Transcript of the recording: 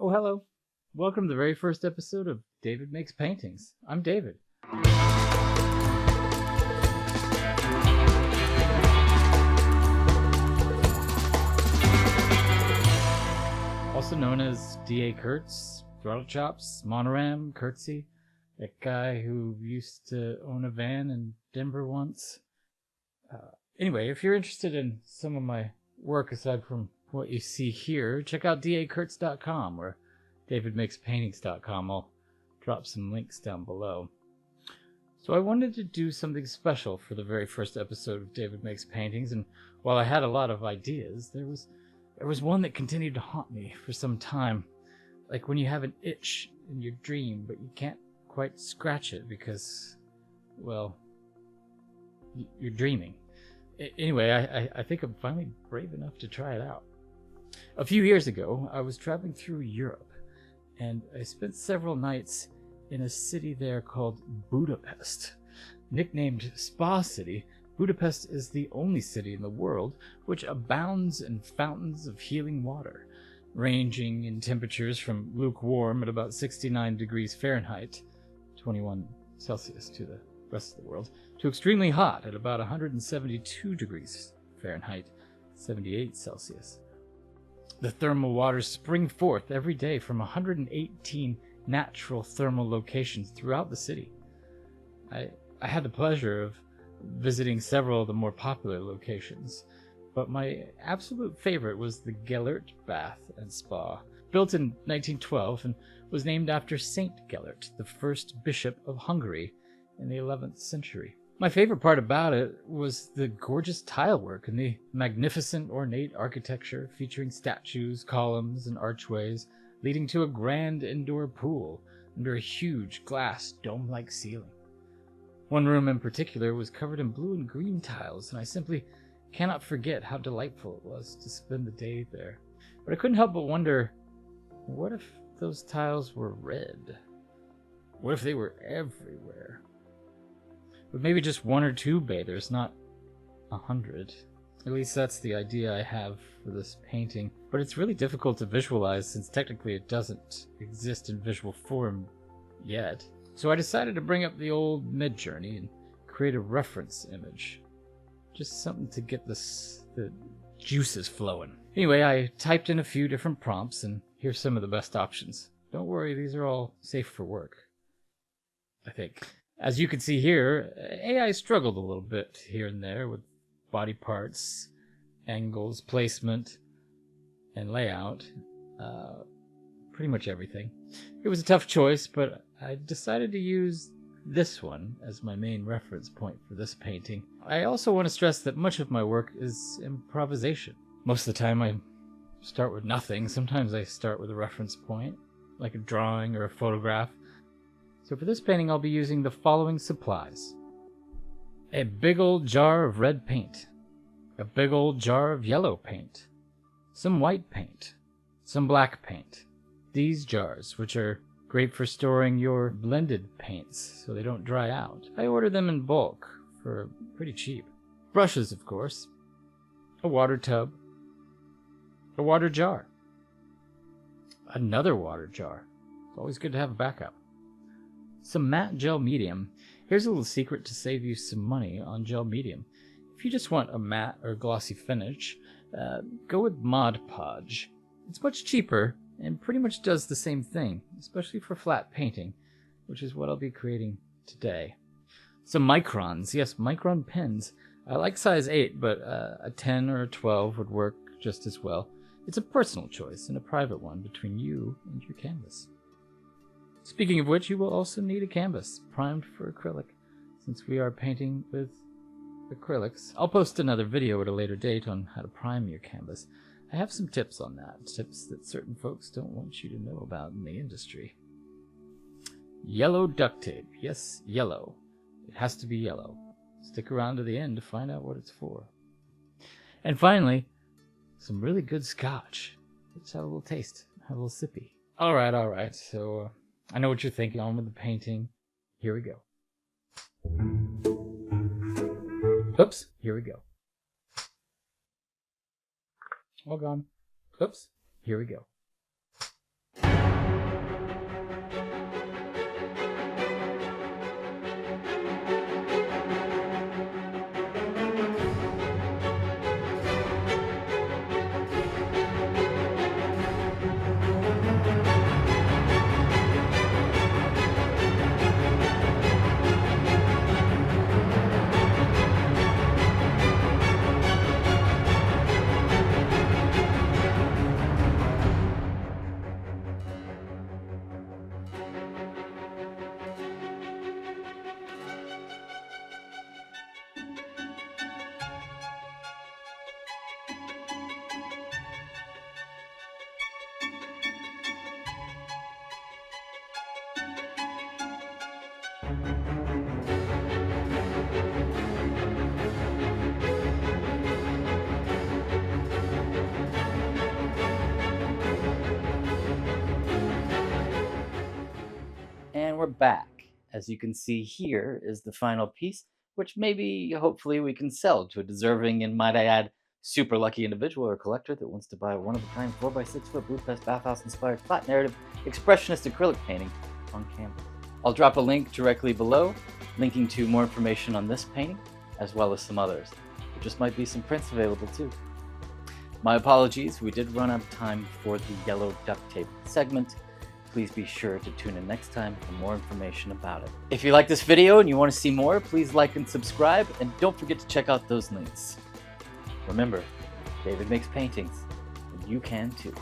Oh, hello. Welcome to the very first episode of David Makes Paintings. I'm David. Also known as A Kurtz, Throttle Chops, Monoram, Kurtzy, that guy who used to own a van in Denver once. Anyway, if you're interested in some of my work aside from what you see here, check out dakurtz.com or davidmakespaintings.com. I'll drop some links down below. So I wanted to do something special for the very first episode of David Makes Paintings, and while I had a lot of ideas, there was one that continued to haunt me for some time. Like when you have an itch in your dream, but you can't quite scratch it because, well, you're dreaming. Anyway, I think I'm finally brave enough to try it out. A few years ago, I was traveling through Europe, and I spent several nights in a city there called Budapest. Nicknamed Spa City, Budapest is the only city in the world which abounds in fountains of healing water, ranging in temperatures from lukewarm at about 69 degrees Fahrenheit, 21 Celsius to the rest of the world, to extremely hot at about 172 degrees Fahrenheit, 78 Celsius. The thermal waters spring forth every day from 118 natural thermal locations throughout the city. I had the pleasure of visiting several of the more popular locations, but my absolute favorite was the Gellert Bath and Spa, built in 1912 and was named after Saint Gellert, the first bishop of Hungary in the 11th century. My favorite part about it was the gorgeous tile work and the magnificent ornate architecture featuring statues, columns, and archways leading to a grand indoor pool under a huge glass dome-like ceiling. One room in particular was covered in blue and green tiles, and I simply cannot forget how delightful it was to spend the day there. But I couldn't help but wonder, what if those tiles were red? What if they were everywhere? But maybe just one or two bathers, not 100. At least that's the idea I have for this painting. But it's really difficult to visualize since technically it doesn't exist in visual form yet. So I decided to bring up the old Midjourney and create a reference image. Just something to get the juices flowing. Anyway, I typed in a few different prompts and here's some of the best options. Don't worry, these are all safe for work, I think. As you can see here, AI struggled a little bit here and there with body parts, angles, placement, and layout. Pretty much everything. It was a tough choice, but I decided to use this one as my main reference point for this painting. I also want to stress that much of my work is improvisation. Most of the time I start with nothing. Sometimes I start with a reference point, like a drawing or a photograph. So for this painting, I'll be using the following supplies. A big old jar of red paint, a big old jar of yellow paint, some white paint, some black paint. These jars, which are great for storing your blended paints so they don't dry out. I order them in bulk for pretty cheap. Brushes, of course, a water tub, a water jar, another water jar. It's always good to have a backup. Some matte gel medium. Here's a little secret to save you some money on gel medium. If you just want a matte or glossy finish, go with Mod Podge. It's much cheaper and pretty much does the same thing, especially for flat painting, which is what I'll be creating today. Some microns. Yes, micron pens. I like size 8, but a 10 or a 12 would work just as well. It's a personal choice and a private one between you and your canvas. Speaking of which, you will also need a canvas, primed for acrylic, since we are painting with acrylics. I'll post another video at a later date on how to prime your canvas. I have some tips on that, tips that certain folks don't want you to know about in the industry. Yellow duct tape. Yes, yellow. It has to be yellow. Stick around to the end to find out what it's for. And finally, some really good scotch. Let's have a little taste, have a little sippy. All right, so I know what you're thinking. On with the painting. Here we go. Oops, here we go. All gone. Oops, here we go. And we're back. As you can see, here is the final piece, which maybe, hopefully, we can sell to a deserving and, might I add, super lucky individual or collector that wants to buy a one-of-a-kind 4x6 foot Budapest bathhouse-inspired flat narrative expressionist acrylic painting on canvas. I'll drop a link directly below, linking to more information on this painting, as well as some others. There just might be some prints available too. My apologies, we did run out of time for the yellow duct tape segment. Please be sure to tune in next time for more information about it. If you like this video and you want to see more, please like and subscribe, and don't forget to check out those links. Remember, David makes paintings, and you can too.